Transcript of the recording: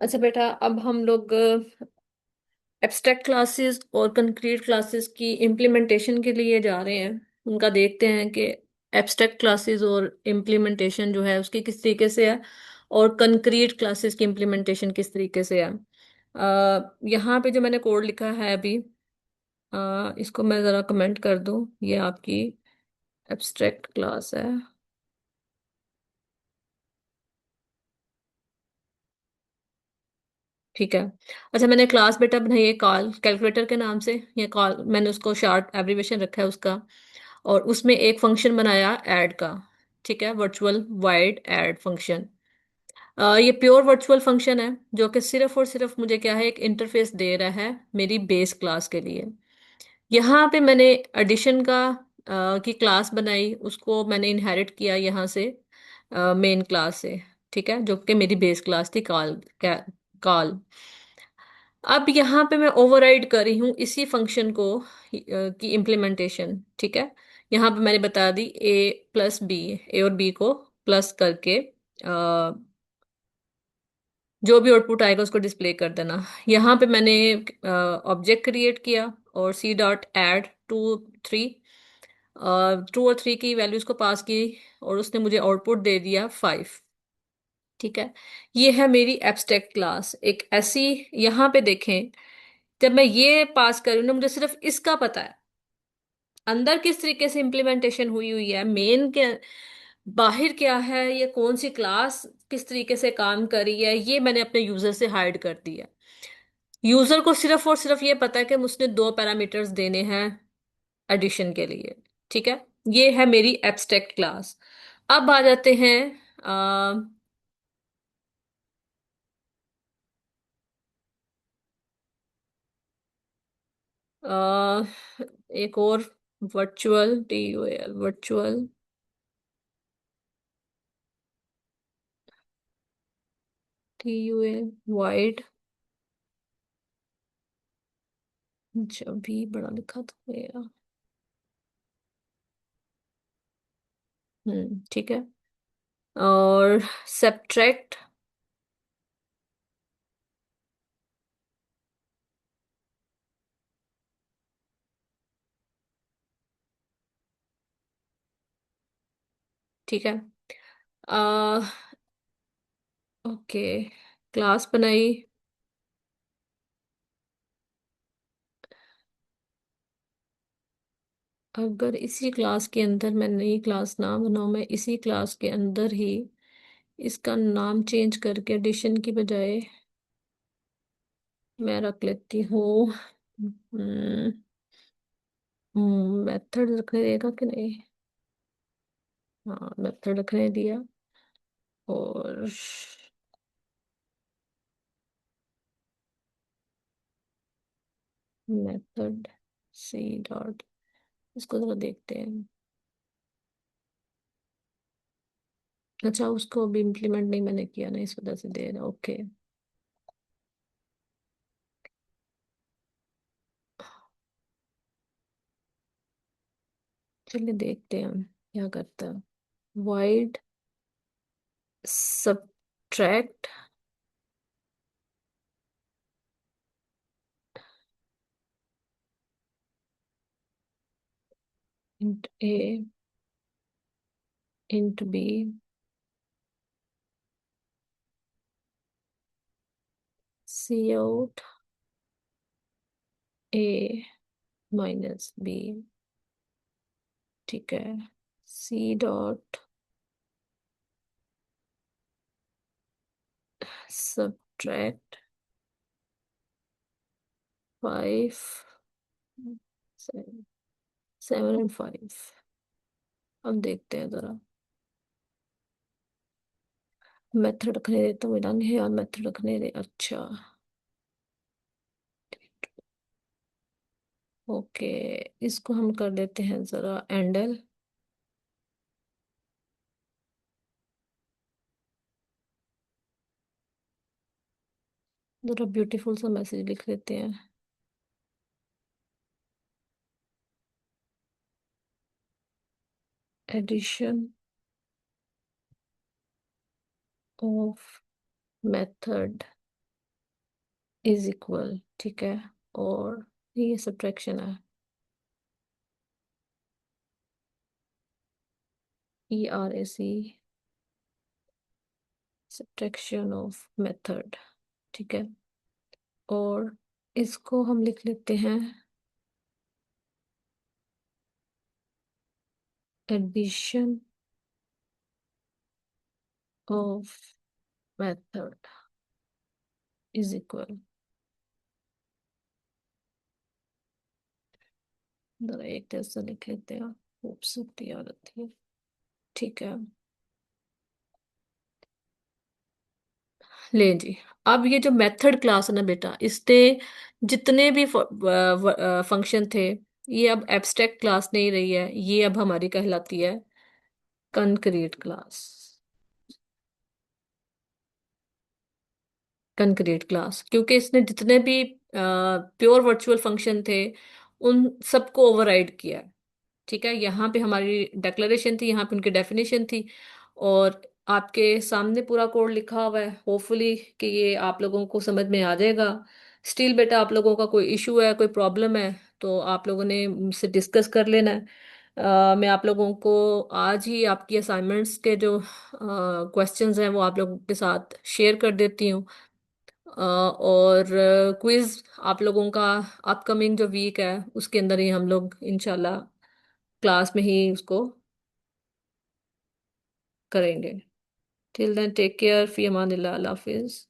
अच्छा बेटा, अब हम लोग एब्स्ट्रैक्ट क्लासेस और कंक्रीट क्लासेस की इम्प्लीमेंटेशन के लिए जा रहे हैं। उनका देखते हैं कि एब्स्ट्रैक्ट क्लासेस और इम्प्लीमेंटेशन जो है उसकी किस तरीके से है, और कंक्रीट क्लासेस की इम्प्लीमेंटेशन किस तरीके से है। यहाँ पे जो मैंने कोड लिखा है अभी, इसको मैं ज़रा कमेंट कर दूँ। ये आपकी एब्स्ट्रैक्ट क्लास है। ठीक है। अच्छा, मैंने क्लास बेटा बनाई है कॉल कैलकुलेटर के नाम से। ये कॉल मैंने उसको शॉर्ट एब्रीविएशन रखा है उसका। और उसमें एक फंक्शन बनाया ऐड का। ठीक है, वर्चुअल वाइड ऐड फंक्शन। ये प्योर वर्चुअल फंक्शन है जो कि सिर्फ और सिर्फ मुझे क्या है, एक इंटरफेस दे रहा है मेरी बेस क्लास के लिए। यहाँ पे मैंने एडिशन का की क्लास बनाई, उसको मैंने इनहेरिट किया यहाँ से, मेन क्लास से। ठीक है, जो कि मेरी बेस क्लास थी कॉल। कॉल। अब यहाँ पे मैं ओवरराइड कर रही हूँ इसी फंक्शन को की इम्प्लीमेंटेशन। ठीक है, यहाँ पे मैंने बता दी A+B, ए और बी को प्लस करके जो भी आउटपुट आएगा उसको डिस्प्ले कर देना। यहाँ पे मैंने ऑब्जेक्ट क्रिएट किया और C.add 2 3 2 और 3 की वैल्यूज को पास की, और उसने मुझे आउटपुट दे दिया 5। ठीक है, ये है मेरी एब्स्ट्रैक्ट क्लास एक ऐसी। यहाँ पे देखें, जब मैं ये पास कर रही हूँ ना, मुझे सिर्फ इसका पता है अंदर किस तरीके से इम्प्लीमेंटेशन हुई हुई है, मेन के बाहर क्या है, ये कौन सी क्लास किस तरीके से काम कर रही है, ये मैंने अपने यूजर से हाइड कर दिया। यूजर को सिर्फ और सिर्फ ये पता है कि मुझने 2 पैरामीटर्स देने हैं एडिशन के लिए। ठीक है, ये है मेरी एब्स्ट्रैक्ट क्लास। अब आ जाते हैं अ, एक और virtual TUAL virtual TUAL wide. जब भी बड़ा लिखा था मेरा। ठीक है। और सब्ट्रैक्ट। ठीक है। आ, ओके, क्लास बनाई। अगर इसी क्लास के अंदर मैं नई क्लास ना बनाऊं, मैं इसी क्लास के अंदर ही इसका नाम चेंज करके एडिशन की बजाय मैं रख लेती हूँ मेथड रखने देगा कि नहीं। हाँ, मेथड रखने दिया। और मेथड C. इसको जरा देखते हैं। अच्छा, उसको अभी इम्प्लीमेंट नहीं मैंने किया ना, इस वजह से दे रहा। ओके, चलिए देखते हैं हम क्या करता है। Wide subtract int A int B C out A-B। ठीक है, C. Subtract 5 7 and 5। अब देखते हैं जरा। मेथड रखने देता हूँ, मिलान है यार, मेथड रखने दे। अच्छा, ओके, इसको हम कर देते हैं जरा एंडल। जरा ब्यूटीफुल सा मैसेज लिख लेते हैं। Addition of method is equal, ठीक है। और ये सब्ट्रैक्शन है, ERAC, सब्ट्रैक्शन ऑफ मेथड, ठीक है। और इसको हम लिख लेते हैं addition of method is equal, जरा एक जैसा लिख लेते हैं, खूबसूरती आ जाती है, ठीक है। ले जी, अब ये जो मेथड क्लास है ना बेटा, इसने जितने भी फंक्शन थे, ये अब एब्स्ट्रैक्ट क्लास नहीं रही है, ये अब हमारी कहलाती है कंक्रीट क्लास। कंक्रीट क्लास, क्योंकि इसने जितने भी प्योर वर्चुअल फंक्शन थे उन सबको ओवरराइड किया है, ठीक है। यहाँ पे हमारी डेक्लेरेशन थी, यहाँ पे उनकी डेफिनेशन थी, और आपके सामने पूरा कोड लिखा हुआ है, होपफुली कि ये आप लोगों को समझ में आ जाएगा। स्टिल बेटा, आप लोगों का कोई इशू है, कोई प्रॉब्लम है, तो आप लोगों ने मुझसे डिस्कस कर लेना है। मैं आप लोगों को आज ही आपकी असाइनमेंट्स के जो क्वेश्चंस हैं वो आप लोगों के साथ शेयर कर देती हूँ। और क्विज आप लोगों का अपकमिंग जो वीक है उसके अंदर ही हम लोग इंशाल्लाह क्लास में ही उसको करेंगे। टिल देन टेक केयर, फी अमानिल्लाह, अल्लाह हाफिज।